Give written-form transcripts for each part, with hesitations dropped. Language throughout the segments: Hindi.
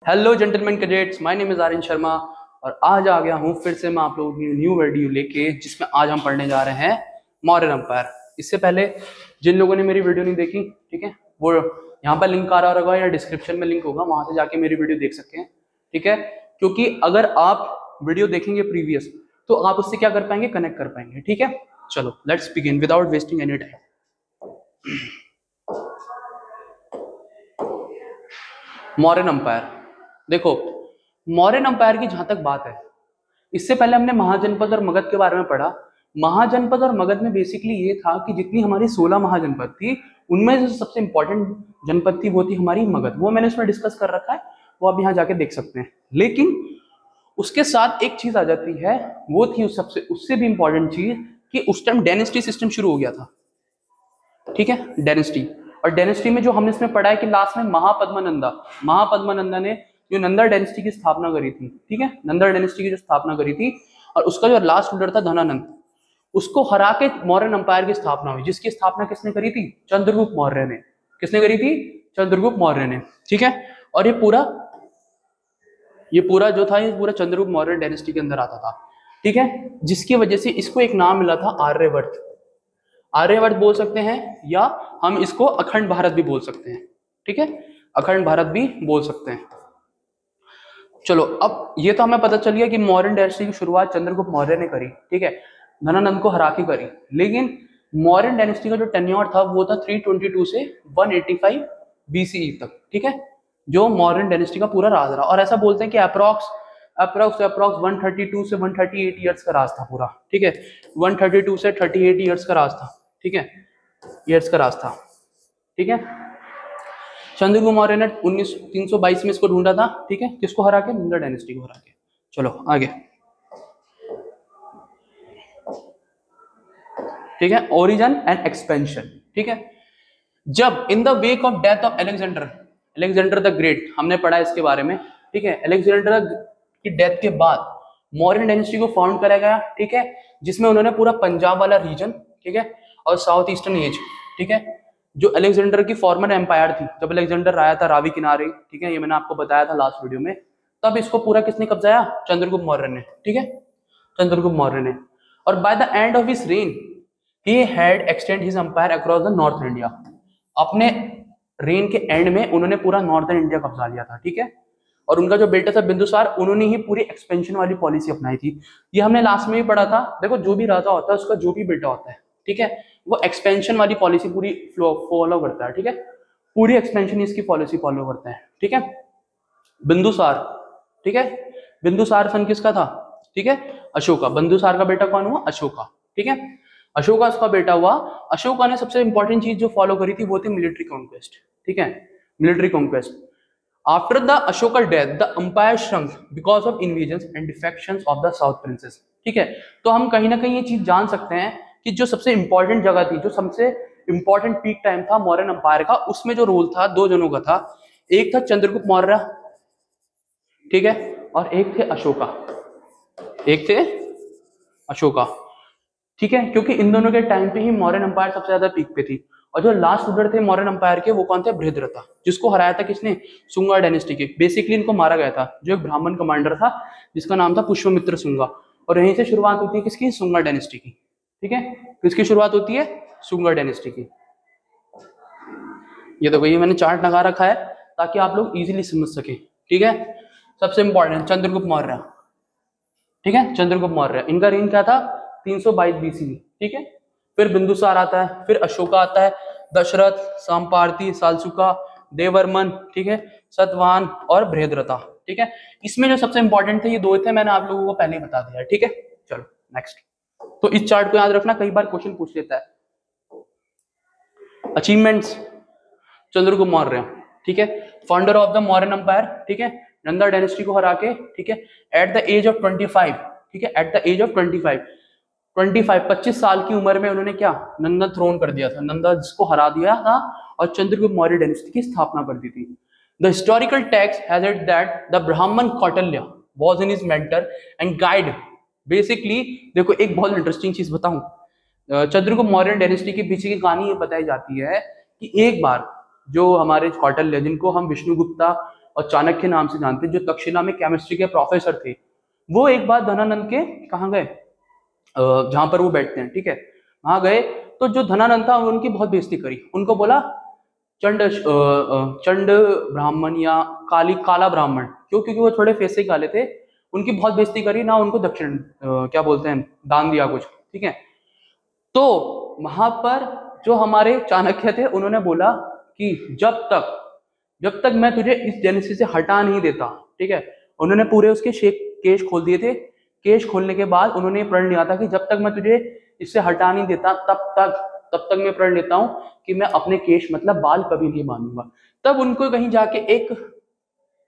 Hello gentleman cadets, my name is Aryan Sharma और आज आ गया हूँ फिर से मैं आप लोगों की न्यू वीडियो लेके, जिसमें आज हम पढ़ने जा रहे हैं मौर्यन एम्पायर। इससे पहले जिन लोगों ने मेरी वीडियो नहीं देखी, ठीक है, वो यहाँ पर लिंक आ रहा होगा या डिस्क्रिप्शन में लिंक होगा, वहां से जाके मेरी वीडियो देख सकते हैं। ठीक है, क्योंकि अगर आप वीडियो देखेंगे प्रीवियस तो आप उससे क्या कर पाएंगे, कनेक्ट कर पाएंगे। ठीक है, चलो let's begin without wasting any time. Mauryan empire, देखो मौर्यन एम्पायर की जहां तक बात है, इससे पहले हमने महाजनपद और मगध के बारे में पढ़ा। महाजनपद और मगध में बेसिकली ये था कि जितनी हमारी 16 महाजनपद थी उनमें से सबसे इंपॉर्टेंट जनपद थी वो थी हमारी मगध। वो मैंने इसमें डिस्कस कर रखा है, वो आप यहाँ जाके देख सकते हैं। लेकिन उसके साथ एक चीज आ जाती है, वो थी सबसे उससे भी इंपॉर्टेंट चीज कि उस टाइम डायनेस्टी सिस्टम शुरू हो गया था। ठीक है, डायनेस्टी। और डायनेस्टी में जो हमने इसमें पढ़ा है कि लास्ट में महापद्मानंदा ने जो नंदा डायनेस्टी की स्थापना करी थी। ठीक है, नंदा डायनेस्टी की जो स्थापना करी थी, और उसका जो लास्ट रूलर था धनानंद, उसको हरा के मौर्यन एम्पायर की स्थापना हुई, जिसकी स्थापना किसने करी थी? चंद्रगुप्त मौर्य ने। किसने करी थी? चंद्रगुप्त मौर्य ने। ठीक है, और ये पूरा जो था, ये पूरा चंद्रगुप्त मौर्य डायनेस्टी के अंदर आता था। ठीक है, जिसकी वजह से इसको एक नाम मिला था आर्यवर्त। आर्यवर्त बोल सकते हैं, या हम इसको अखंड भारत भी बोल सकते हैं। ठीक है, अखंड भारत भी बोल सकते हैं। चलो, अब ये तो हमें पता चल गया कि मौर्यन डायनेस्टी की शुरुआत चंद्रगुप्त मौर्य ने करी। ठीक है, धनानंद को हरा के करी। लेकिन मौर्यन डायनेस्टी का जो टेन्योर था वो था 322 से 185 बीसीई तक। ठीक है, जो मौर्यन डायनेस्टी का पूरा राज रहा, और ऐसा बोलते हैं कि अप्रॉक्स 132 से 138 ईयर्स का राज था पूरा। ठीक है, 132 से 38 ईयर्स का राज था। ठीक है, ईयर्स का राज था। ठीक है, चंद्रगुप्त मौर्य ने 322 में इसको ढूंढा था। ठीक है, किसको हरा के? नंदा डायनेस्टी को हरा के। चलो आगे। ठीक है, ओरिजिन एंड एक्सपेंशन। ठीक है, जब in the wake of death of Alexander the great, हमने पढ़ा इसके बारे में। ठीक है, अलेक्जेंडर की डेथ के बाद मौर्यन डायनेस्टी को फाउंड करा गया। ठीक है, जिसमें उन्होंने पूरा पंजाब वाला रीजन, ठीक है, और साउथ ईस्टर्न एज, ठीक है, जो अलेक्जेंडर की फॉर्मर एम्पायर थी, जब अलेक्जेंडर आया था रावी किनारे, ठीक है, ये मैंने आपको बताया था लास्ट वीडियो में, तब इसको पूरा किसने कब्जाया? चंद्रगुप्त मौर्य ने। ठीक है, चंद्रगुप्त मौर्य ने। और by the end of his reign he had extend his empire across the north India. अपने रेन के एंड में उन्होंने पूरा नॉर्थर्न इंडिया कब्जा लिया था। ठीक है, और उनका जो बेटा था बिंदुसार, उन्होंने ही पूरी एक्सपेंशन वाली पॉलिसी अपनाई थी। ये हमने लास्ट में भी पढ़ा था। देखो, जो भी राजा होता है उसका जो भी बेटा होता है, ठीक है, वो एक्सपेंशन वाली पॉलिसी पूरी फॉलो करता है। ठीक है, पूरी एक्सपेंशन इसकी पॉलिसी फॉलो करता है। ठीक है, बिंदुसार, ठीक है, बिंदुसार सन किसका था? ठीक है, अशोका। बिंदुसार का बेटा कौन हुआ? अशोका। ठीक है, अशोका उसका बेटा हुआ। अशोका ने सबसे इंपॉर्टेंट चीज जो फॉलो करी थी वो थी मिलिट्री कॉन्क्वेस्ट। ठीक है, military conquest. After the Ashoka death the empire shrunk because of invasions and defections of the south princes. ठीक है, तो हम कहीं ना कहीं ये चीज जान सकते हैं कि जो सबसे इंपॉर्टेंट जगह थी, जो सबसे इंपॉर्टेंट पीक टाइम था मौर्यन एम्पायर का, उसमें जो रोल था दो जनों का था। एक था चंद्रगुप्त मौर्य, ठीक है, और एक थे अशोका। एक थे अशोका। ठीक है, क्योंकि इन दोनों के टाइम पे ही मौर्यन एम्पायर सबसे ज्यादा पीक पे थी। और जो लास्ट रूलर थे मौर्यन एम्पायर के, वो कौन थे? बृहद्रथा, जिसको हराया था किसने? सुंगा डायनेस्टी के। बेसिकली इनको मारा गया था, जो एक ब्राह्मण कमांडर था जिसका नाम था पुष्पमित्र सुंगा। और यहीं से शुरुआत होती है किसकी? सुंगा डायनेस्टी की। ठीक है, किसकी शुरुआत होती है? सुंगा डायनेस्टी की। ये देखो, ये मैंने चार्ट लगा रखा है ताकि आप लोग इजीली समझ सके। ठीक है, सबसे इंपॉर्टेंट चंद्रगुप्त मौर्य। ठीक है, चंद्रगुप्त मौर्य, इनका रेंज क्या था? 322 बीसी। ठीक है, फिर बिंदुसार आता है, फिर अशोका आता है, दशरथ, संपार्थी, सालसुका, देवर्मन, ठीक है, सतवाहन और बृहद्रथा। ठीक है, इसमें जो सबसे इंपॉर्टेंट थे ये दो थे, मैंने आप लोगों को पहले ही बता दिया। ठीक है, चलो नेक्स्ट। तो इस चार्ट को याद रखना, कई बार क्वेश्चन पूछ लेता है। अचीवमेंट्स चंद्रगुप्त मौर्य, ठीक है, founder of the Mauryan empire. ठीक है, नंदा डायनेस्टी को हरा के, ठीक है, एट द एज ऑफ 25, ठीक है, एट द एज ऑफ 25 साल की उम्र में उन्होंने क्या? नंदा थ्रोन कर दिया था, नंदा जिसको हरा दिया था, और चंद्रगुप्त मौर्य डायनेस्टी की स्थापना कर दी थी। The historical text has it that the Brahmin Kautilya was in his mentor and guide. Basically देखो, एक बहुत इंटरेस्टिंग चीज बताऊं, चंद्रगुप्त मौर्य डायनेस्टी के पीछे की कहानी ये बताई जाती है कि एक बार जो हमारे कौटिल्य, जिनको हम विष्णुगुप्ता और चाणक्य नाम से जानते, जो तक्षशिला में केमिस्ट्री के प्रोफेसर थे, वो एक बार धनानंद के कहाँ गए, जहां पर वो बैठते हैं, ठीक है, वहां गए। तो जो धनानंद था उनकी बहुत बेइज्जती करी, उनको बोला चंड ब्राह्मण या काला ब्राह्मण, क्यों, क्योंकि वो थोड़े फेस से काले थे, उनकी बहुत बेइज्जती करी ना, उनको दक्षिण क्या बोलते हैं, दान दिया कुछ, ठीक है। तो वहां पर जो हमारे चाणक्य थे उन्होंने बोला कि जब तक मैं तुझे इस जेनेसी से हटा नहीं देता, ठीक है, उन्होंने पूरे उसके केश खोल दिए थे। केश खोलने के बाद उन्होंने प्रण लिया था कि जब तक मैं तुझे इससे हटा नहीं देता तब तक मैं प्रण लेता हूं कि मैं अपने केश मतलब बाल कभी नहीं बांधूंगा। तब उनको कहीं जाके एक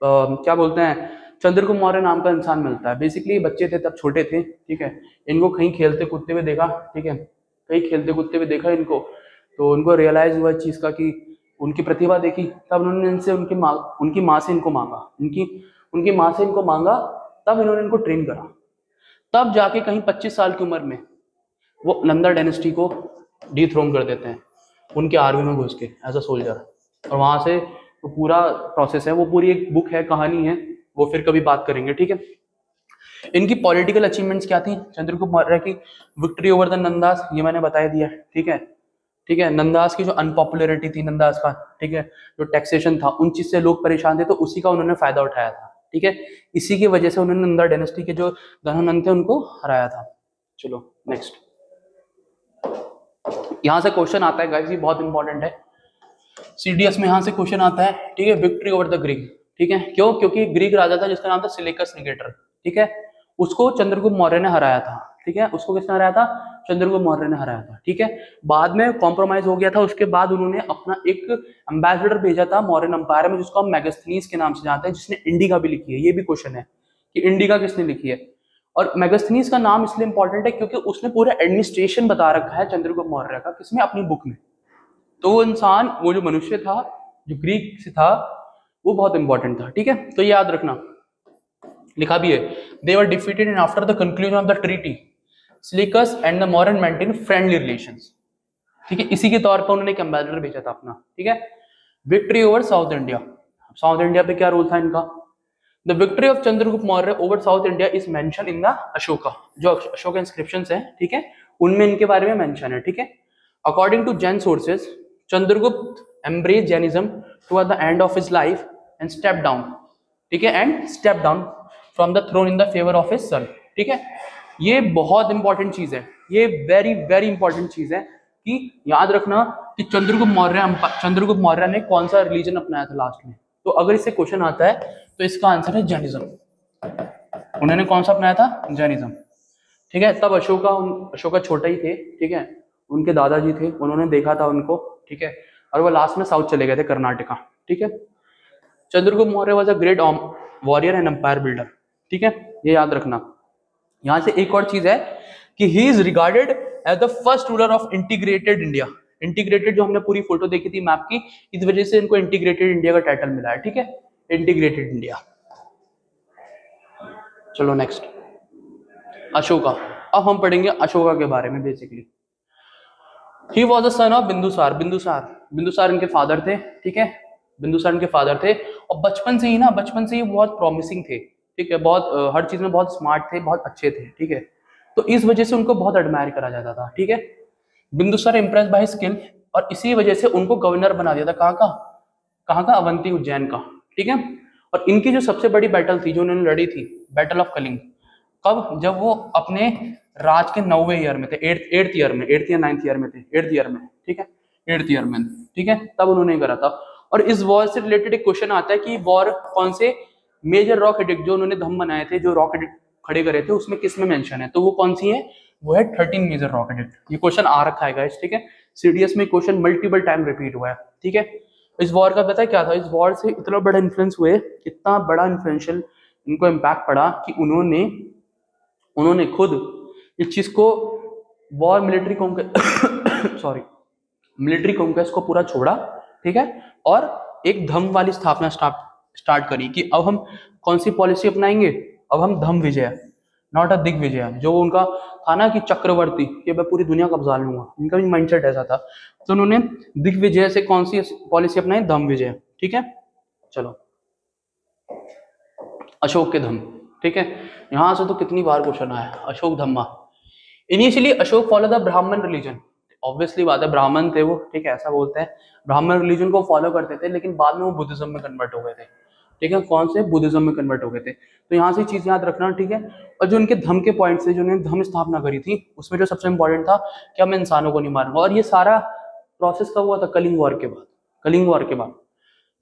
क्या बोलते हैं, चंद्रगुप्त मौर्य नाम का इंसान मिलता है। बेसिकली बच्चे थे तब, छोटे थे, ठीक है, इनको कहीं खेलते कूदते हुए देखा, ठीक है, कहीं खेलते कूदते हुए देखा इनको, तो उनको रियलाइज हुआ इस चीज का कि उनकी प्रतिभा देखी। तब उन्होंने इनसे उनकी माँ से इनको मांगा, उनकी माँ से इनको मांगा, तब इन्होंने इनको ट्रेन करा। तब जाके कहीं 25 साल की उम्र में वो नंदा डायनेस्टी को डिथ्रोन कर देते हैं, उनके आर्मी में घुस के एज अ सोल्जर। और वहां से तो पूरा प्रोसेस है, वो पूरी एक बुक है, कहानी है, वो फिर कभी बात करेंगे, ठीक है। इनकी पॉलिटिकल अचीवमेंट्स क्या थी चंद्रगुप्त मौर्य की? विक्ट्री ओवर द नंदास, ये मैंने बता दिया, ठीक है, ठीक है। नंदास की जो अनपॉपुलरिटी थी, नंदास का, ठीक है, जो टैक्सेशन था, उन चीज से लोग परेशान थे, तो उसी का उन्होंने फायदा उठाया था, ठीक है। इसी की वजह से उन्होंने नंदा डायनेस्टी के जो धनानंद थे उनको हराया था। चलो नेक्स्ट, यहां से क्वेश्चन आता है गाइस, ये बहुत इंपॉर्टेंट है, सीडीएस में यहां से क्वेश्चन आता है, ठीक है। विक्ट्री ओवर द ग्रीक, ठीक है, क्यों? क्योंकि ग्रीक राजा था जिसका नाम था सिलेकस निकेटर, ठीक है, उसको चंद्रगुप्त मौर्य ने हराया था, ठीक है, उसको किसने हराया था? चंद्रगुप्त मौर्य ने हराया था, ठीक है। बाद में कॉम्प्रोमाइज हो गया था, उसके बाद उन्होंने अपना एक एम्बेसडर भेजा था मौर्यन एम्पायर में, जिसको हम मैगस्थनीज के नाम से जानते हैं, जिसने इंडिका भी लिखी है। ये भी क्वेश्चन है कि इंडिका किसने लिखी है, और मैगस्थनीज का नाम इसलिए इंपॉर्टेंट है क्योंकि उसने पूरा एडमिनिस्ट्रेशन बता रखा है चंद्रगुप्त मौर्य का, किसमें? अपनी बुक में। तो वो इंसान, वो जो मनुष्य था, जो ग्रीक से था, वो बहुत इंपॉर्टेंट था, ठीक है। तो ये याद रखना, लिखा भी है, they were defeated and after the conclusion of the treaty Seleucus and the Mauryan maintain friendly relations, ठीक है। इसी के तौर पर उन्होंने एक एम्बेसडर भेजा था अपना, ठीक है। Victory over south India, south India पे क्या रोल था इनका? The victory of Chandragupta Maurya over south India is mention in the Ashoka, जो अशोका इंस्क्रिप्शंस हैं, ठीक है, उनमें इनके बारे में मेंशन है, ठीक है। According to Jain sources, Chandragupta embraced Jainism toward the end of his life and stepped down, ठीक है, and stepped down from the throne in the favor of his son, ठीक है। ये बहुत इंपॉर्टेंट चीज है, ये वेरी वेरी इंपॉर्टेंट चीज है कि याद रखना कि चंद्रगुप्त मौर्य ने कौन सा रिलीजन अपनाया था लास्ट में। तो अगर इससे क्वेश्चन आता है तो इसका आंसर है जैनिज्म। उन्होंने कौन सा अपनाया था? जैनिज्म, ठीक है। तब अशोका छोटा ही थे, ठीक है, उनके दादाजी थे, उन्होंने देखा था उनको, ठीक है, और वो लास्ट में साउथ चले गए थे, कर्नाटका, ठीक है। Chandragupta Maurya was a great warrior and empire builder, ठीक है, ये याद रखना। यहां से एक और चीज है कि he is regarded as the first ruler of integrated India. Integrated जो हमने पूरी फोटो देखी थी मैप की, इस वजह से इनको इंटीग्रेटेड इंडिया का टाइटल मिला है, ठीक है, इंटीग्रेटेड इंडिया। चलो नेक्स्ट, अशोका। अब हम पढ़ेंगे अशोका के बारे में। Basically he was the son of Bindusara, Bindusara इनके फादर थे, ठीक है, बिंदुसार इनके फादर थे। और बचपन से ही बहुत प्रॉमिसिंग थे, ठीक है, बहुत हर चीज में बहुत स्मार्ट थे, बहुत अच्छे थे, ठीक है। तो इस वजह से उनको बहुत एडमायर करा जाता था, ठीक है। बिंदुसार इम्प्रेस बाय स्किल, और इसी वजह से उनको गवर्नर बना दिया था। कहाँ का? अवंती, उज्जैन का, ठीक है। और इनकी जो सबसे बड़ी बैटल थी जो उन्होंने लड़ी थी, बैटल ऑफ कलिंग, कब? जब वो अपने राज के 9वें ईयर में थे, 8th ईयर में, 8th या 9th ईयर में थे, 8th ईयर में, ठीक है, 8th ईयर में, ठीक है, तब उन्होंने करा था। और इस वॉर से रिलेटेड एक क्वेश्चन आता है कि वॉर कौन से मेजर रॉक एडिक्ट जो उन्होंने धम बनाए थे, जो रॉक एडिक्ट खड़े करे थे, उसमें किस में मेंशन है? तो वो कौन सी है? वो है 13 मेजर रॉक एडिक्ट। ये क्वेश्चन आ रखा है गाइस, ठीक है, सीडीएस में क्वेश्चन मल्टीपल टाइम रिपीट हुआ है, ठीक है। इस वॉर का पता है क्या था? इस वॉर से इतना बड़ा इन्फ्लुएंस हुए, इतना बड़ा इन्फ्लुएंशियल इनको इम्पैक्ट पड़ा कि उन्होंने खुद इस चीज को वॉर मिलिट्री कॉन्क्वेस्ट को पूरा छोड़ा, ठीक है, और एक धम्म वाली स्थापना स्टार्ट करी कि अब हम कौन सी पॉलिसी अपनाएंगे? अब हम धम्म विजय, नॉट अ दिग्विजय। जो उनका था ना कि चक्रवर्ती, कि मैं पूरी दुनिया कब्जा लूंगा, इनका भी माइंडसेट ऐसा था। तो उन्होंने दिग्विजय से कौन सी पॉलिसी अपनाई? धम्म विजय, ठीक है। चलो अशोक के धम्म, ठीक है। यहां से तो कितनी बार क्वेश्चन आया, अशोक धम्मा। इनिशियली अशोक फॉलो द ब्राह्मण रिलीजन, ऑब्वियसली बात है, ब्राह्मण थे वो, ठीक है, ऐसा बोलते हैं, ब्राह्मण रिलीजन को फॉलो करते थे, लेकिन बाद में वो बुद्धिज्म में कन्वर्ट हो गए थे, ठीक है, कौन से, बुद्धिज्म में कन्वर्ट हो गए थे। तो यहाँ से चीज याद रखना, ठीक है। और जो उनके धम्म के पॉइंट्स थे, जो उन्होंने धम्म स्थापना करी थी, उसमें जो सबसे इंपॉर्टेंट था कि मैं इंसानों को नहीं मारूंगा, और ये सारा प्रोसेस कब हुआ था, कलिंग वॉर के बाद, कलिंग वॉर के बाद।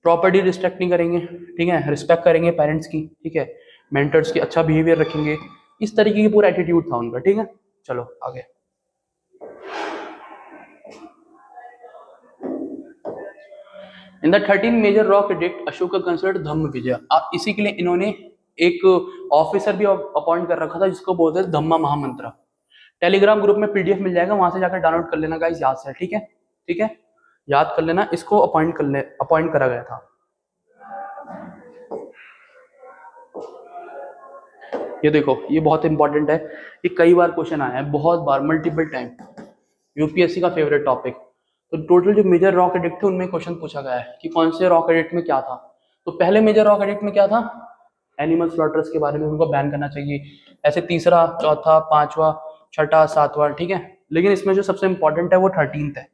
प्रॉपर्टी रिस्पेक्ट नहीं करेंगे, ठीक है, रिस्पेक्ट करेंगे पेरेंट्स की, ठीक है, मेंटर्स की, अच्छा बिहेवियर रखेंगे, इस तरीके की पूरा एटीट्यूड था उनका, ठीक है। चलो आगे। In the 13 major rock edict Ashoka considered Dhamma Vijay. अब इसी के लिए इन्होंने एक ऑफिसर भी अपॉइंट कर रखा था जिसको बोलते हैं धम्मा महामंत्र। टेलीग्राम ग्रुप में पीडीएफ मिल जाएगा, वहां से जाकर डाउनलोड कर लेना गाइस, याद से, ठीक है, ठीक है, याद कर लेना, इसको अपॉइंट करा गया था। ये देखो, ये बहुत इंपॉर्टेंट है, ये कई बार क्वेश्चन आया है, बहुत बार, मल्टीपल टाइम, यूपीएससी का फेवरेट टॉपिक। तो टोटल जो मेजर रॉक एडिक्ट थे उनमें क्वेश्चन पूछा गया है कि कौन से रॉक एडिक्ट में क्या था। तो पहले मेजर रॉक एडिक्ट में क्या था, एनिमल स्लॉटर्स के बारे में, उनको बैन करना चाहिए, ऐसे तीसरा, चौथा, पांचवा, छठा, सातवां, ठीक है। लेकिन इसमें जो सबसे इंपॉर्टेंट है वो 13th है,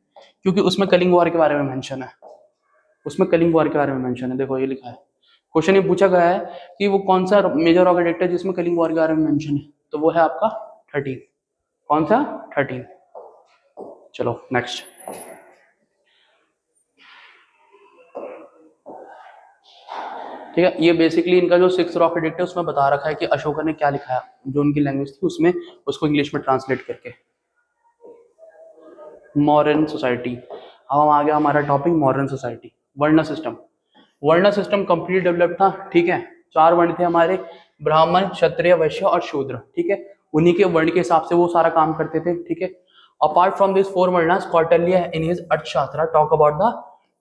क्योंकि उसमें कलिंग वॉर के बारे में मेंशन है, उसमें कलिंग वॉर के बारे में मेंशन है। देखो ये लिखा है, क्वेश्चन ये पूछा गया है कि वो कौन सा मेजर रॉक एडिक्ट है जिसमें कलिंग वॉर के बारे में मेंशन है, तो वो है आपका 13, कौन सा, 13। चलो नेक्स्ट। ठीक है, ये बेसिकली इनका जो 6 रॉक एडिक्ट है उसमें बता रखा है कि अशोका ने क्या लिखा है, जो उनकी लैंग्वेज थी उसमें, उसको इंग्लिश में ट्रांसलेट करके। मॉडर्न सोसाइटी, अब आ गया हमारा टॉपिक मॉडर्न सोसाइटी। वर्ण सिस्टम, वर्ण सिस्टम कंप्लीट डेवलप था, ठीक है। 4 वर्ण थे हमारे, ब्राह्मण, क्षत्रिय, वैश्य और शूद्र, ठीक है। उन्हीं के वर्ण के हिसाब से वो सारा काम करते थे, ठीक है। Apart from this 4 varnas, Kautilya in his अर्थशास्त्र टॉक अबाउट द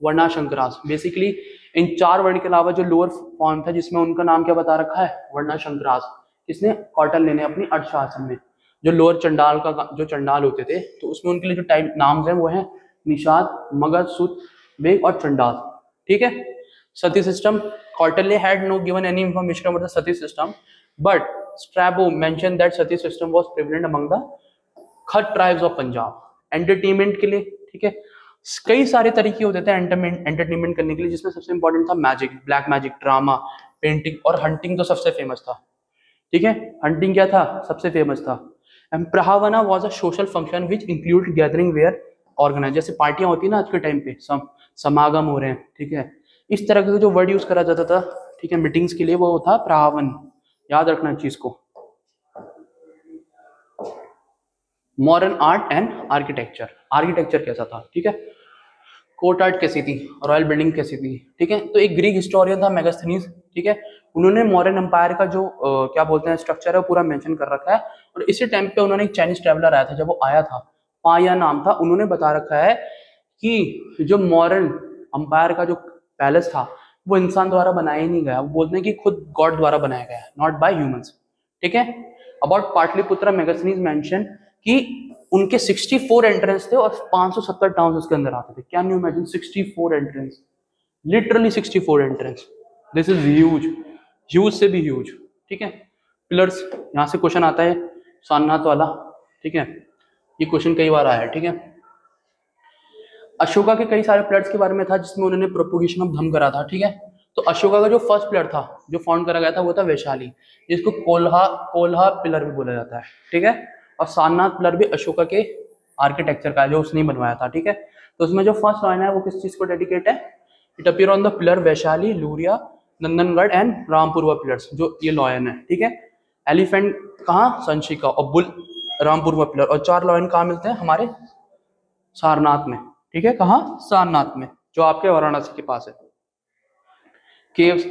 वर्णाशंकरास। बेसिकली इन 4 वर्ण के अलावा जो लोअर फॉर्म था जिसमें उनका नाम क्या बता रखा है, वर्णाशंकरास, किसने, कौटिल्य ने अपनी अर्थशास्त्र में। जो लोअर चंडाल का, जो चंडाल होते थे, तो उसमें उनके लिए जो टाइप नाम्स हैं वो है निषाद, मगध, सूत, वेग और चंडाल, ठीक है। सती system, Kautilya had no given any information about the Sati system, but Strabo mentioned that Sati system was prevalent among the Khat tribes of Punjab. Entertainment के लिए, ठीक है, कई सारे तरीके होते थे एंटरटेनमेंट करने के लिए, जिसमें सबसे इंपॉर्टेंट था magic, black magic, drama, painting और हंटिंग तो सबसे फेमस था, ठीक है। हंटिंग क्या था, सबसे फेमस था। And Prahavana was a social function which include gathering were organise, जैसे पार्टियां होती है ना आज के टाइम पे, समागम हो रहे हैं, ठीक है, इस तरह का जो वर्ड यूज करा जाता था, ठीक है, मीटिंग्स के लिए, वो था प्रहावन। याद रखना चीज को। Modern art and architecture, architecture कैसा था, ठीक है, कोर्ट आर्ट कैसी थी, रॉयल बिल्डिंग कैसी थी, ठीक है। तो एक ग्रीक हिस्टोरियन था मेगास्थनीज, ठीक है, उन्होंने मॉडर्न एम्पायर का जो क्या बोलते हैं स्ट्रक्चर है पूरा मेंशन कर रखा है। और इसी टाइम पे उन्होंने एक चाइनीज ट्रेवलर आया था, जब वो आया था, पाया नाम था, उन्होंने बता रखा है कि जो मॉडर्न एम्पायर का जो पैलेस था वो इंसान द्वारा बनाया ही नहीं गया, वो बोलते हैं कि खुद गॉड द्वारा बनाया गया, नॉट बाय ह्यूमंस, ठीक है। अबाउट पाटलिपुत्र मेगास्थनीज मेंशन कि उनके 64 एंट्रेंस थे और 570 टाउन्स उसके अंदर आते थे। Can you imagine 64 entrance, literally 64 entrance, this is huge, huge से भी ह्यूज, ठीक है। पिलर्स, यहाँ से क्वेश्चन आता है सारनाथ वाला, ठीक है, ये क्वेश्चन कई बार आया है, ठीक है। अशोका के कई सारे पिलर्स के बारे में था जिसमें उन्होंने प्रोपोगेशन ऑफ धम्म करा था, ठीक है। तो अशोका का जो फर्स्ट पिलर था जो फाउंड करा गया था वो था वैशाली, जिसको कोल्हा पिलर भी बोला जाता है, ठीक है। और सारनाथ पिलर भी अशोका के आर्किटेक्चर का है जो उसने बनवाया था, ठीक है। तो उसमें जो फर्स्ट लाइन है वो किस चीज को डेडिकेट है, it appear on the pillar Vaishali, Luria, Nandangarh and Rampurwa pillars, जो ये लॉयन है, ठीक है। एलिफेंट कहाँ, संशिका, और बुल रामपुरवा पिलर, और 4 लॉयन कहाँ मिलते हैं, हमारे सारनाथ में, ठीक है। कहाँ, सारनाथ में, जो आपके वाराणसी के पास है। केव्स,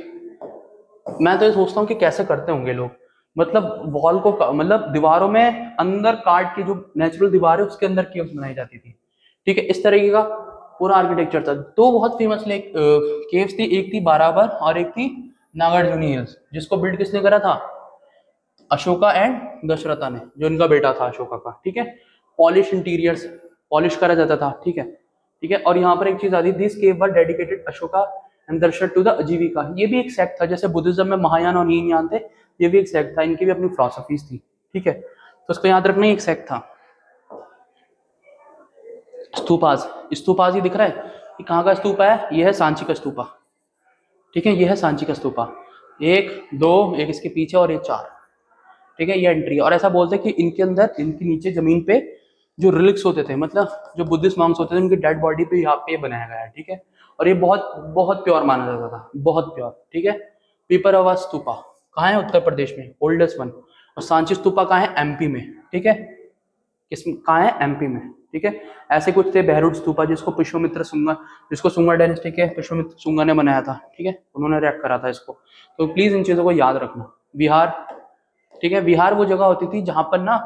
मैं तो ये सोचता हूँ कि कैसे करते होंगे लोग, मतलब वॉल को, मतलब दीवारों में अंदर काट के जो नेचुरल दीवार है उसके अंदर केव्स बनाई जाती थी, ठीक है। इस तरीके का पूरा आर्किटेक्चर था। 2 बहुत फेमस लेक केव्स थी, एक थी बाराबर और एक थी नागार्जुनी हिल्स, जिसको बिल्ड किसने करा था, अशोका एंड दशरथा ने, जो इनका बेटा था अशोका का, ठीक है। पॉलिश इंटीरियर्स, पॉलिश करा जाता था, ठीक है, ठीक है। और यहाँ पर एक चीज आती, this cave were dedicated Ashoka and दर्शन टू द आजीविका, ये भी एक सेक्ट था, जैसे बुद्धिज्म में महायान और हीनयान थे, ये भी एक सेक्ट था, इनकी भी अपनी फिलॉसफीज थी, ठीक है, तो उसको याद रखना, एक सेक्ट था। स्तूपास, स्तूपास ये दिख रहा है, ये कहाँ का स्तूपा है, ये है सांची का स्तूपा, ठीक है, ये है सांची का स्तूपा, 1 2 एक इसके पीछे और ये 4, ठीक है, ये एंट्री। और ऐसा बोलते हैं कि इनके अंदर, इनके नीचे जमीन पे जो रिलिक्स होते थे, मतलब जो बुद्धिस्ट मॉन्क्स होते थे, उनकी डेड बॉडी पे यहाँ पे बनाया गया है, ठीक है, और ये बहुत बहुत प्योर माना जाता था, बहुत प्योर, ठीक है। पीपरवा स्तूपा कहाँ है, उत्तर प्रदेश में, ओल्डेस्ट वन। और सांची स्तूपा कहाँ है, एमपी में, ठीक है, कहाँ है, एमपी में, ठीक है। ऐसे कुछ थे, बहरूड स्तूपा जिसको पुष्यमित्र शुंगा, जिसको शुंगा डायनेस्टी के पुष्यमित्र शुंगा ने बनाया था, ठीक है, उन्होंने रिएक्ट करा था इसको, तो प्लीज इन चीजों को याद रखना। बिहार, ठीक है, बिहार वो जगह होती थी जहां पर ना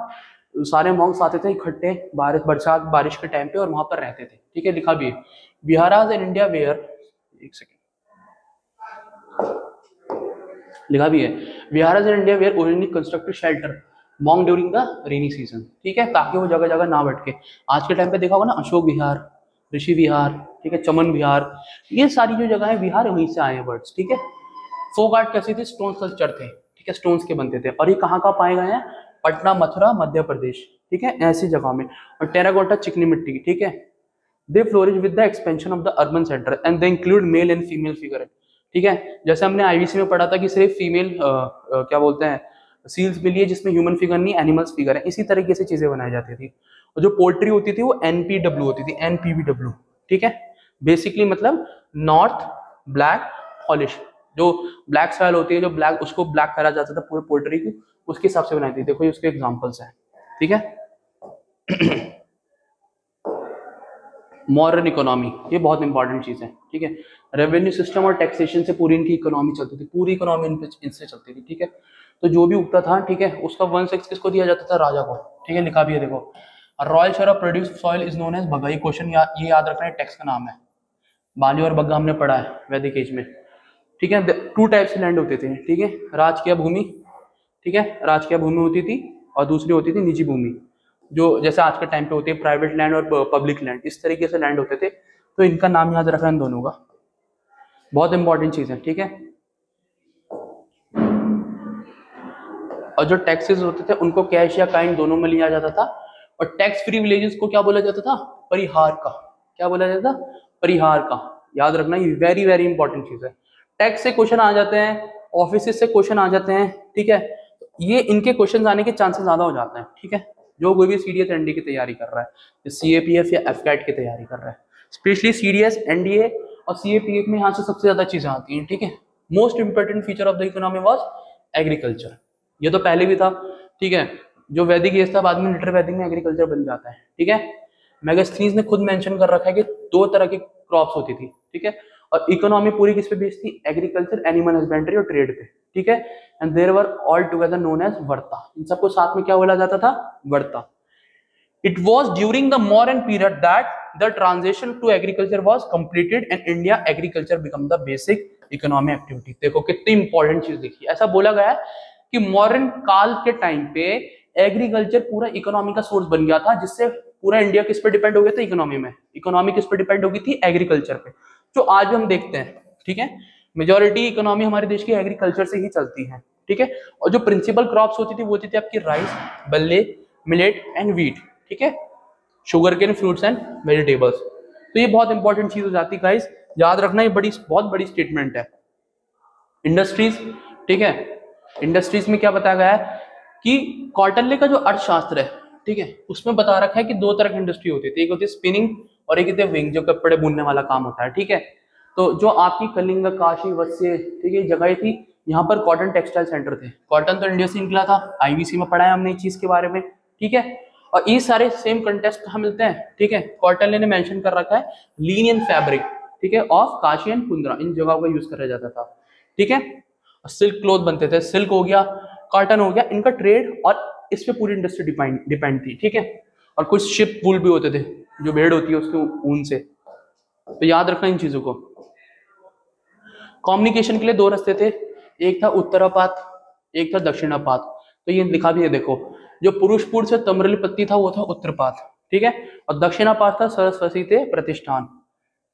सारे मॉन्क्स आते थे इकट्ठे बारिश के टाइम पे, और वहां पर रहते थे, ठीक है, लिखा भी है बिहाराज इन इंडिया वेयर, एक सेकेंड, लिखा भी है viharas in India were originally constructed shelter monk during the rainy season, ठीक है, ताकि वो जगह जगह ना भटके। आज के टाइम पे देखा होगा ना, अशोक विहार, ऋषि विहार, ठीक है, चमन विहार, ये सारी जो जगह है विहार, वहीं से आए हैं वर्ड्स, ठीक है। फोक आर्ट कैसे थे, स्टोन स्कल्पचर थे, ठीक है, स्टोन्स के बनते थे, और ये कहाँ पाए गए हैं, पटना, मथुरा, मध्य प्रदेश, ठीक है, ऐसी जगह में। और टेराकोटा, चिकनी मिट्टी की, ठीक है, they flourish with the expansion of the urban centre and they include male and female figure, ठीक है। जैसे हमने आईवीसी में पढ़ा था कि सिर्फ फीमेल क्या बोलते हैं सील्स मिली है जिसमें ह्यूमन फिगर नहीं, एनिमल्स फिगर है, इसी तरीके से चीजें बनाई जाती थी। और जो पोल्ट्री होती थी वो एनपीडब्ल्यू होती थी, एनपीवीडब्ल्यू, ठीक है, बेसिकली मतलब नॉर्थ ब्लैक पॉलिश, जो ब्लैक सॉइल होती है, जो ब्लैक, उसको ब्लैक करा जाता था पूरे पोल्ट्री की, उसके हिसाब से बनाई थी। देखो ये उसके एग्जांपल्स हैं, ठीक है। मॉडर्न इकोनॉमी, ये बहुत इंपॉर्टेंट चीज है, ठीक है। रेवेन्यू सिस्टम और टैक्सेशन से पूरी इनकी इकोनॉमी चलती थी, पूरी इकोनॉमी इनसे चलती थी, ठीक है। तो जो भी उगता था, ठीक है, उसका 1/6 किसको दिया जाता था, राजा को, ठीक है, लिखा भी है देखो। Royal share of produce soil is known as bhaga, ये क्वेश्चन ये याद रखना है, टैक्स का नाम है। बाली और बग्गा हमने पढ़ा है वैदिक एज में, ठीक है। 2 टाइप से लैंड होते थे, ठीक है, राजकीय भूमि, ठीक है, राजकीय भूमि होती थी, और दूसरी होती थी निजी भूमि, जो जैसे आज के टाइम पे होती है प्राइवेट लैंड और पब्लिक लैंड, इस तरीके से लैंड होते थे। तो इनका नाम याद रखना इन दोनों का, बहुत इंपॉर्टेंट चीज है, ठीक है। और जो टैक्सेस होते थे उनको कैश या काइंड दोनों में लिया जाता था। और टैक्स फ्री विलेजेस को क्या बोला जाता था, परिहार का, क्या बोला जाता था, परिहार का, याद रखना, ये वेरी वेरी इंपॉर्टेंट चीज है। टैक्स से क्वेश्चन आ जाते हैं, ऑफिस से क्वेश्चन आ जाते हैं, ठीक है, ये इनके क्वेश्चन आने के चांसेस ज्यादा हो जाते हैं, ठीक है। जो कोई भी सीडीएस एनडीए की तैयारी कर रहा है, सीएपीएफ या एफकैट की तैयारी कर रहा है, स्पेशली सीडीएस एनडीए और सीएपीएफ में यहाँ से सबसे ज्यादा चीजें आती हैं, ठीक है। Most important feature of the economy was agriculture, ये तो पहले भी था, ठीक है, जो वैदिक एज था, बाद में लिटर वैदिक में एग्रीकल्चर बन जाता है, ठीक है। मेगास्थनीज ने खुद मेंशन कर रखा है कि 2 तरह की क्रॉप्स होती थी, ठीक है, और इकोनॉमी पूरी किस पे बेस्ड थी, एग्रीकल्चर, एनिमल हस्बेंड्री और ट्रेड पे, ठीक है। And there were all together known as varta, इन सबको साथ में क्या बोला जाता था, वर्ता। It was during the modern period that the transition to agriculture was completed and India agriculture became the basic economic activity। देखो कितनी इंपॉर्टेंट चीज देखिए, ऐसा बोला गया है कि मॉडर्न काल के टाइम पे एग्रीकल्चर पूरा इकोनॉमी का सोर्स बन गया था, जिससे पूरा इंडिया किस पे डिपेंड हो गया था, इकोनॉमी में, इकोनॉमी किस पे डिपेंड हो गई थी, एग्रीकल्चर पे, जो आज भी हम देखते हैं, ठीक है। मेजोरिटी इकोनॉमी हमारे देश की एग्रीकल्चर से ही चलती है, ठीक है। और जो प्रिंसिपल क्रॉप्स होती थी वो होती थी आपकी राइस, बल्ले, मिलेट एंड व्हीट, ठीक है, sugarcane, fruits and vegetables. तो ये बहुत इंपॉर्टेंट चीज हो जाती है गाइस, याद रखना, ये बहुत बड़ी स्टेटमेंट है। इंडस्ट्रीज, ठीक है, इंडस्ट्रीज में क्या बताया गया है कि कौटिल्य का जो अर्थशास्त्र है, ठीक है, उसमें बता रखा है कि 2 तरह की इंडस्ट्री होती थी, एक होती है स्पिनिंग और एक होती है विंग, जो कपड़े बुनने वाला काम होता है, ठीक है। तो जो आपकी कलिंग, काशी, वत्स्य, ठीक है, जगह थी, यहाँ पर कॉटन टेक्सटाइल सेंटर थे। कॉटन तो इंडिया से निकला था, आईवीसी में पढ़ा है हमने इस चीज के बारे में, ठीक है। और ये सारे सेम कंटेस्ट कहाँ मिलते हैं, ठीक है, कौटिल्य ने मेंशन कर रखा है लीनियन फैब्रिक, ठीक है, ऑफ काशी एंड कुंद्रा, इन जगहों का यूज करा जाता था, ठीक है। सिल्क क्लोथ बनते थे, सिल्क हो गया, कॉटन हो गया, इनका ट्रेड और इस पे पूरी इंडस्ट्री डिपेंड थी, ठीक है। और कुछ शिप वूल भी होते थे, जो भेड़ होती है उसके ऊन से, तो याद रखना इन चीजों को। कम्युनिकेशन के लिए 2 रास्ते थे, एक था उत्तरापात, एक था दक्षिणापात। तो ये लिखा भी है देखो, जो पुरुषपुर से तम्रलिपत्ति था वो था उत्तरपात, ठीक है, और दक्षिणापात था सरस्वती ते प्रतिष्ठान,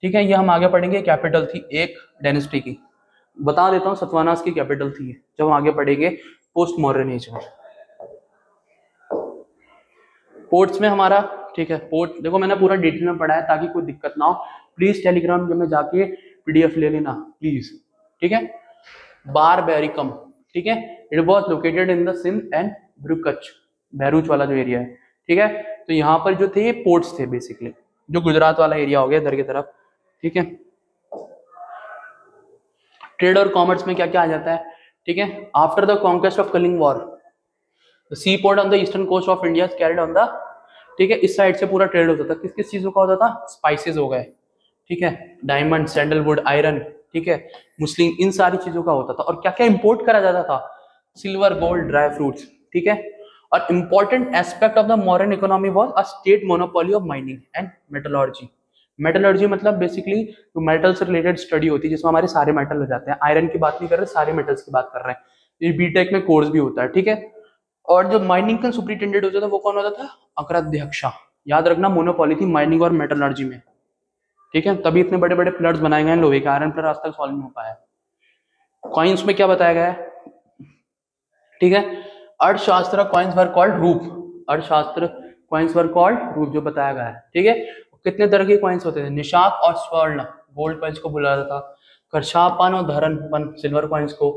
ठीक है, ये हम आगे पढ़ेंगे। कैपिटल थी एक डायनेस्टी की, बता देता हूँ, सतवाहनास की कैपिटल थी, जब हम आगे पढ़ेंगे पोस्ट मॉडर्न एज में। पोर्ट्स में हमारा, ठीक है, पोर्ट देखो मैंने पूरा डिटेल में पढ़ा है ताकि कोई दिक्कत ना हो। प्लीज टेलीग्राम में जाके पीडीएफ ले लेना प्लीज, ठीक है। बारबैरिकम, ठीक है, it was located in the Sindh and Bharukaccha, Bharuch वाला जो एरिया है, ठीक है। तो यहाँ पर जो थे ये पोर्ट्स थे बेसिकली, जो गुजरात वाला एरिया हो गया इधर की तरफ, ठीक है। ट्रेड और कॉमर्स में क्या क्या आ जाता है, ठीक है। After the conquest of Kalinga war, the seaport on the eastern coast of India carried on the, ठीक है, इस साइड से पूरा ट्रेड होता था। किस किस चीजों का होता था? स्पाइसेस हो गए, ठीक है, डायमंड, सैंडलवुड, आयरन, ठीक है, मुस्लिम, इन सारी चीजों का होता था। और क्या क्या इंपोर्ट करा जाता था? सिल्वर, गोल्ड, ड्राई फ्रूट्स, ठीक है। और important aspect of the modern economy was a state monopoly of mining and metallurgy. Metallurgy मतलब बेसिकली जो मेटल से रिलेटेड स्टडी होती है, जिसमें हमारे सारे मेटल हो जाते हैं। आयरन की बात नहीं कर रहे, सारे मेटल्स की बात कर रहे हैं। ये बीटेक में कोर्स भी होता है, ठीक है। और जो माइनिंग का सुपरिटेंडेंट होता था वो कौन होता था? अग्राध्यक्षा। याद रखना, मोनोपोली थी माइनिंग और मेटलर्जी में, ठीक है। तभी इतने बड़े बड़े प्लट्स बनाए गए हैं लोहे के, आयरन प्लट आज तक सॉल्व नहीं हो पाया। कॉइन्स में क्या बताया गया है, ठीक है। अर्थशास्त्र कॉइन्स वर कॉल्ड रूप, अर्थशास्त्र कॉइन्स वर कॉल्ड रूप, जो बताया गया है, ठीक है। कितने तरह के कॉइन्स होते थे? निशाक और स्वर्ण, गोल्ड कॉइन्स को बुलाया जाता था। करशापन और धरनपन, सिल्वर कॉइन्स को।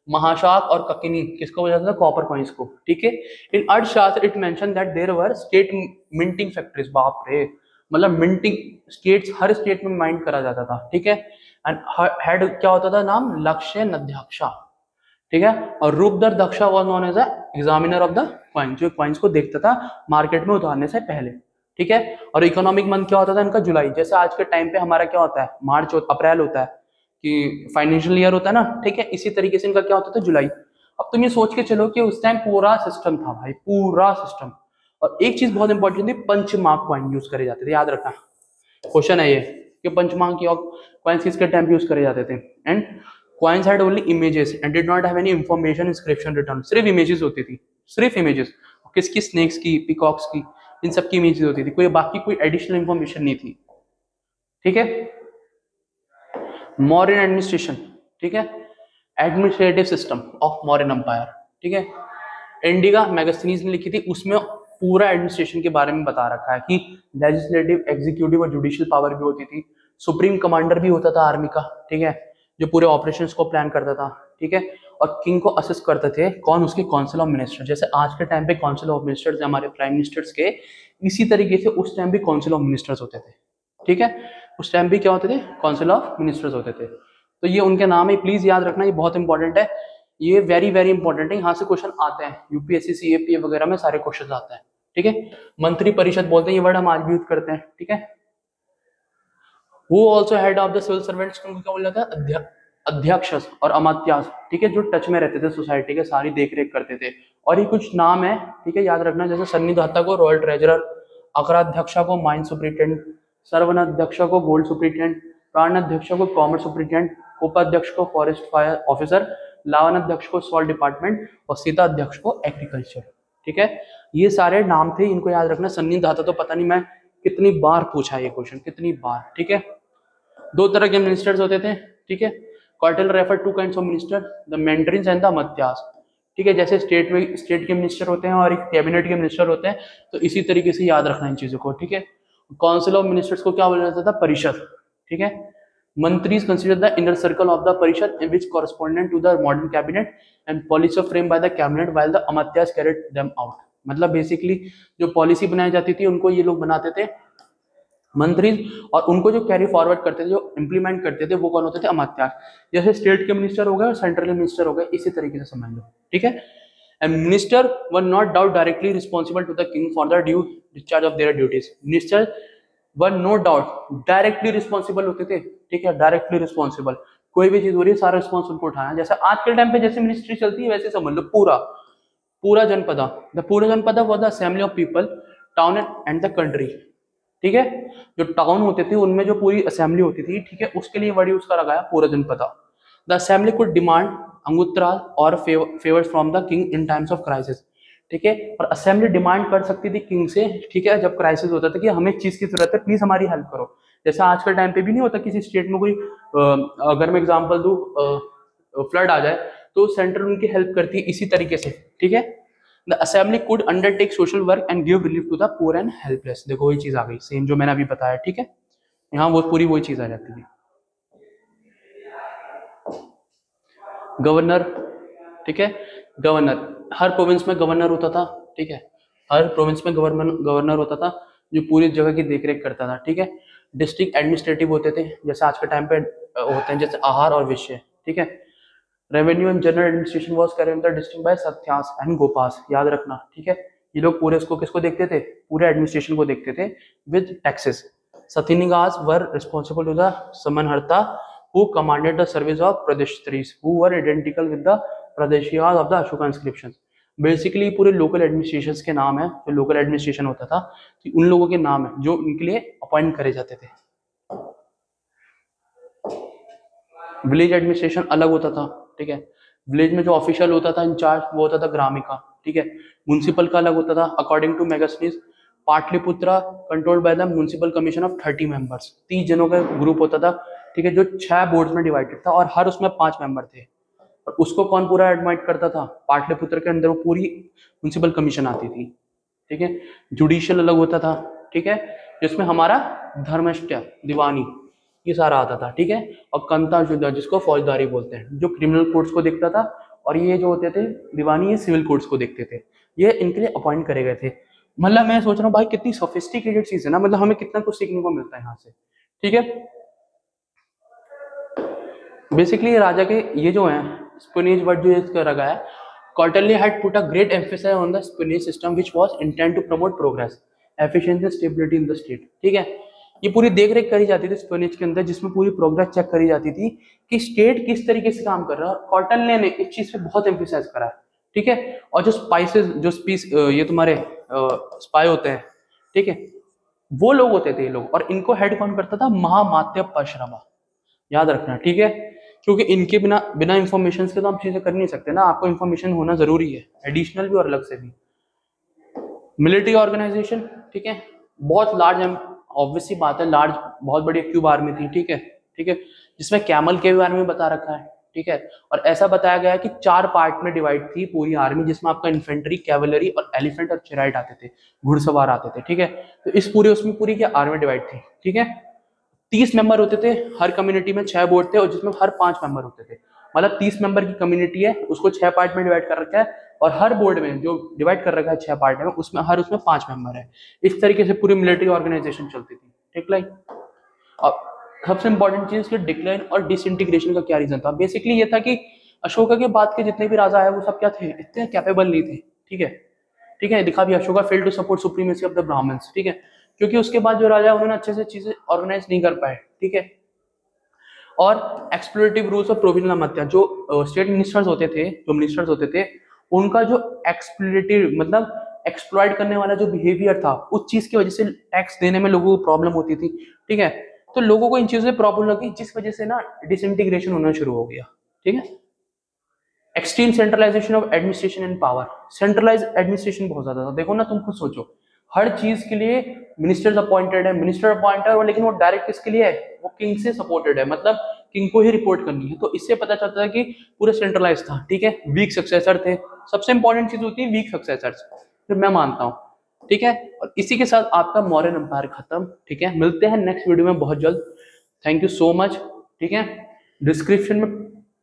महाशाक और ककिनी, किसको बोला जाता था? कॉपर कॉइन्स को, ठीक है। In Arthashastra it mention that there were state minting factories, बाप रे, मतलब मिंटिंग स्टेट्स, हर स्टेट में माइंड करा जाता था, ठीक है। एंड हेड क्या होता था? नाम लक्ष्य नध्याक्षा, ठीक है। और Rupadarshaka was known as examiner of the coin, जो कॉइन्स को देखता था मार्केट में उतारने से पहले, ठीक है। और इकोनॉमिक मंथ क्या होता था इनका? जुलाई। जैसे आज के टाइम पे हमारा क्या होता है? मार्च, अप्रैल होता है कि फाइनेंशियल ईयर होता है ना, ठीक है। इसी तरीके से इनका क्या होता था? जुलाई। अब तुम ये सोच के चलो कि उस टाइम पूरा सिस्टम था भाई, पूरा सिस्टम। और एक चीज बहुत इंपॉर्टेंट थी, पंचमार्क कॉइन यूज करे जाते थे, याद रखना, क्वेश्चन है ये कि पंचमार्क कॉइन्स किसके टाइम पे यूज करे जाते थे। And coins had only images and did not have any information, inscription return. सिर्फ इमेजेस होती थी, सिर्फ इमेजेस, किसकी? स्नेक्स की, पिकॉक्स की, इन सब की इमेजेस होती थी, कोई बाकी कोई एडिशनल इंफॉर्मेशन नहीं थी, ठीक है। मौर्यन एडमिनिस्ट्रेशन, ठीक है, administrative system of Mauryan empire, ठीक है। इंडिका मैगस्थनीज ने लिखी थी, उसमें पूरा एडमिनिस्ट्रेशन के बारे में बता रखा है कि लेजिस्लेटिव, एग्जीक्यूटिव और जुडिशियल पावर भी होती थी। सुप्रीम कमांडर भी होता था आर्मी का, ठीक है, जो पूरे ऑपरेशंस को प्लान करता था, ठीक है। और किंग को असिस्ट करते थे कौन? उसके काउंसिल ऑफ मिनिस्टर। जैसे आज के टाइम पे काउंसिल ऑफ मिनिस्टर्स हमारे प्राइम मिनिस्टर्स के, इसी तरीके से उस टाइम भी काउंसिल ऑफ मिनिस्टर्स होते थे, ठीक है। उस टाइम भी क्या होते थे? काउंसिल ऑफ मिनिस्टर्स होते थे। तो ये उनके नाम है, प्लीज याद रखना, ये बहुत इंपॉर्टेंट है, ये वेरी वेरी इंपॉर्टेंट है। यहाँ से क्वेश्चन आते हैं, यूपीएससी, सीएपीएफ वगैरह में सारे क्वेश्चन आते हैं, ठीक है। मंत्री परिषद बोलते हैं, ये वर्ड हम आज भी यूज करते हैं, ठीक है। वो also head of the civil servants, क्या बोला जाता है? अध्यक्ष और अमात्यास, ठीक है, जो टच में रहते थे सोसाइटी के, सारी देख रेख करते थे। और ये कुछ नाम है, ठीक है, याद रखना, जैसे सन्नी दत्ता को रॉयल ट्रेजरर, अग्राध्यक्षा को माइन सुप्रिटेंडेंट, सर्वनाध्यक्ष को गोल्ड सुप्रिटेंडेंट, प्राणाध्यक्ष को कॉमर्स सुप्रिटेंडेंट, उपाध्यक्ष को फॉरेस्ट फायर ऑफिसर, लावनाध्यक्ष को सॉल्ट डिपार्टमेंट और सीता अध्यक्ष को एग्रीकल्चर, ठीक है। ये सारे नाम थे, इनको याद रखना। सन्नी दत्ता तो पता नहीं मैं कितनी बार पूछा ये क्वेश्चन, कितनी बार, ठीक है। दो तरह के मिनिस्टर्स होते थे, ठीक है। Cautel refer to kinds of minister, the mandarins and the अमात्यास, ठीक है। जैसे स्टेट के मिनिस्टर होते हैं और एक कैबिनेट के मिनिस्टर होते हैं, तो इसी तरीके से याद रखना इन चीजों को, ठीक है। काउंसिल ऑफ मिनिस्टर्स को क्या बोला जाता था? परिषद, ठीक है। Mantris consider the inner circle of the Parishad in which correspondent to the modern cabinet and policy frame by the cabinet while the amatyas carried them out. मतलब बेसिकली जो पॉलिसी बनाई जाती थी उनको ये लोग बनाते थे, मंत्री, और उनको जो कैरी फॉरवर्ड करते थे, जो इंप्लीमेंट करते थे, वो कौन होते थे? अमात्यास। जैसे स्टेट के मिनिस्टर हो गए और सेंट्रल के मिनिस्टर हो गए, इसी तरीके से समझ लो, ठीक है। And minister were not doubt directly responsible to the king for the due discharge of their duties. Minister were no doubt directly responsible होते थे, ठीक है, डायरेक्टली रिस्पॉन्सिबल, कोई भी चीज हो रही है सारा रिस्पॉन्स उनको उठाना। जैसे आज के टाइम पे जैसे मिनिस्ट्री चलती है वैसे समझ लो पूरा Janapada, the Paura Janapada was the assembly of people, town and the country, ठीक है। जो टाउन होते थे उनमें जो पूरी असेंबली होती थी, ठीक है, उसके लिए वर्ड यूज करा गया Paura Janapada. The assembly could demand अंगुत्रा और favours from the king in times of crisis, ठीक है। और असेंबली डिमांड कर सकती थी किंग से, ठीक है, जब क्राइसिस होता था कि हमें चीज की जरूरत है, प्लीज हमारी हेल्प करो। जैसे आज के टाइम पे भी नहीं होता किसी स्टेट में कोई अगर मैं एग्जांपल दूं फ्लड आ जाए तो सेंटर उनकी हेल्प करती है इसी तरीके से, ठीक है। The assembly could undertake social work and give relief to the poor and helpless. देखो वही चीज आ गई सेम जो मैंने अभी बताया, ठीक है। यहाँ वो पूरी वही चीज आ जाती है। गवर्नर, ठीक है, गवर्नर हर प्रोविंस में गवर्नर होता था, ठीक है, हर प्रोविंस में गवर्नर होता था जो पूरी जगह की देखरेख करता था, ठीक है। डिस्ट्रिक्ट एडमिनिस्ट्रेटिव होते थे जैसे आज के टाइम पे होते हैं जैसे आहार और विषय, ठीक है। Revenue and general administration was carried the district by satyas and gopas, याद रखना, ठीक है। ये लोग पूरे उसको किसको देखते थे, पूरे एडमिनिस्ट्रेशन को देखते थे विद टैक्सेस। सतिनिगास were responsible to the samaharta who commanded the service of Pradeshtaris who were identical with the Pradeshiyas of the Ashoka inscriptions। Basically पूरे लोकल एडमिनिस्ट्रेशन के नाम है, जो लोकल एडमिनिस्ट्रेशन होता था तो उन लोगों के नाम है जो उनके लिए अपॉइंट करे जाते थे। विलेज एडमिनिस्ट्रेशन अलग होता था, ठीक है। विलेज में जो ऑफिशियल होता था इंचार्ज वो होता था ग्रामिका, ठीक है। म्युनिसिपल का अलग होता था according to Megasthenes. Pataliputra controlled by the municipal commission of 30 members, 30 जनों का ग्रुप होता था, ठीक है, जो 6 बोर्ड्स में डिवाइडेड था और हर उसमें 5 मेंबर थे। और उसको कौन पूरा एडमाइट करता था, पाटलिपुत्र के अंदर वो पूरी म्युनिसिपल कमीशन आती थी, ठीक है। जुडिशियल अलग होता था, ठीक है, जिसमें हमारा धर्मष्ट दीवानी ये सारा आता था, ठीक है। और कंता जुदा जिसको फौजदारी बोलते हैं, जो क्रिमिनल कोर्ट्स को देखता था, और ये जो होते थे दीवानी ये सिविल कोर्ट्स को देखते थे। ये इनके लिए अपॉइंट करे गए थे। मतलब मैं सोच रहा हूँ भाई कितनी सोफिस्टिकेटेड चीज है ना, मतलब हमें कितना कुछ सीखने को मिलता है यहाँ से, ठीक है। बेसिकली राजा के ये जो है स्पिनेज वर्ड जो यूज करा गया है, Kautilya had put a great emphasis on the espionage system which was intend to promote progress efficiency stability in the state, ठीक है। ये पूरी देखरेख करी जाती थी स्पिनेज के अंदर, जिसमें पूरी प्रोग्रेस चेक करी जाती थी कि स्टेट किस तरीके से काम कर रहा है। कॉटनले ने इस चीज पे बहुत एम्फेसाइज करा है, ठीक है। और जो स्पाइसेस जो स्पीस ये तुम्हारे स्पाई होते हैं, ठीक है, वो लोग होते थे ये लोग, और इनको हेड कौन करता था, महामात्य परशुरामा, याद रखना, ठीक है। क्योंकि इनके बिना इंफॉर्मेशन के तो हम चीजें कर नहीं सकते ना, आपको इंफॉर्मेशन होना जरूरी है, एडिशनल भी और अलग से भी। मिलिट्री ऑर्गेनाइजेशन, ठीक है, बहुत लार्ज, ऑब्वियसली बात है, लार्ज बहुत बड़ी क्यूब आर्मी थी, ठीक है, ठीक है, जिसमें कैमल के बारे में बता रखा है, ठीक है। और ऐसा बताया गया है कि 4 पार्ट में डिवाइड थी पूरी आर्मी, जिसमें आपका इन्फेंट्री, कैवलरी और एलिफेंट और चेराइट आते थे, घुड़सवार आते थे, ठीक है। तो इस पूरे उसमें पूरी क्या आर्मी डिवाइड थी, ठीक है। 30 मेंबर होते थे हर कम्युनिटी में, 6 बोर्ड थे और जिसमें हर 5 मेंबर होते थे। मतलब 30 मेंबर की कम्युनिटी है, उसको 6 पार्ट में डिवाइड कर रखा है, और हर बोर्ड में जो डिवाइड कर रखा है 6 पार्ट में, उसमें 5 मेंबर है। इस तरीके से पूरी मिलिट्री ऑर्गेनाइजेशन चलती थी, ठीक है। और सबसे इंपॉर्टेंट चीज कि डिक्लाइन और डिसइंटीग्रेशन का क्या रीजन था। बेसिकली ये था कि अशोका के बाद के जितने भी राजा आए वो सब क्या थे, इतने कैपेबल नहीं थे, ठीक है, ठीक है। दिखा भी Ashoka failed to support supremacy of the Brahmins, ठीक है, क्योंकि उसके बाद जो राजा उन्होंने अच्छे से चीजें ऑर्गेनाइज नहीं कर पाए, ठीक है। और explorative rules of provisional Amatya, जो स्टेट मिनिस्टर्स होते थे, उनका जो एक्सप्लोरेटिव मतलब एक्सप्लॉइट करने वाला जो बिहेवियर था, उस चीज की वजह से टैक्स देने में लोगों को प्रॉब्लम होती थी, ठीक है। तो लोगों को इन चीजों से प्रॉब्लम लगी, जिस वजह से ना डिसइंटीग्रेशन होना शुरू हो गया, ठीक है। Extreme centralisation of administration and power, centralise administration बहुत ज्यादा था। देखो ना, तुम खुद सोचो, हर चीज के लिए मिनिस्टर्स अपॉइंटेड है, मिनिस्टर अपॉइंटेड, लेकिन वो डायरेक्ट किसके लिए है, वो किंग से सपोर्टेड है, मतलब किंग को ही रिपोर्ट करनी है। तो इससे पता चलता है कि पूरे सेंट्रलाइज था, ठीक है। वीक सक्सेसर थे, सबसे इंपॉर्टेंट चीज होती है वीक सक्सेसर्स, फिर मैं मानता हूँ, ठीक है। और इसी के साथ आपका मौर्यन एम्पायर खत्म, ठीक है। मिलते हैं नेक्स्ट वीडियो में बहुत जल्द। थैंक यू सो मच, ठीक है। डिस्क्रिप्शन में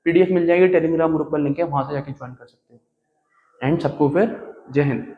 PDF मिल जाएगी, टेलीग्राम ग्रुप पर लिंक है, वहां से जाके ज्वाइन कर सकते हैं। एंड सबको फिर जय हिंद।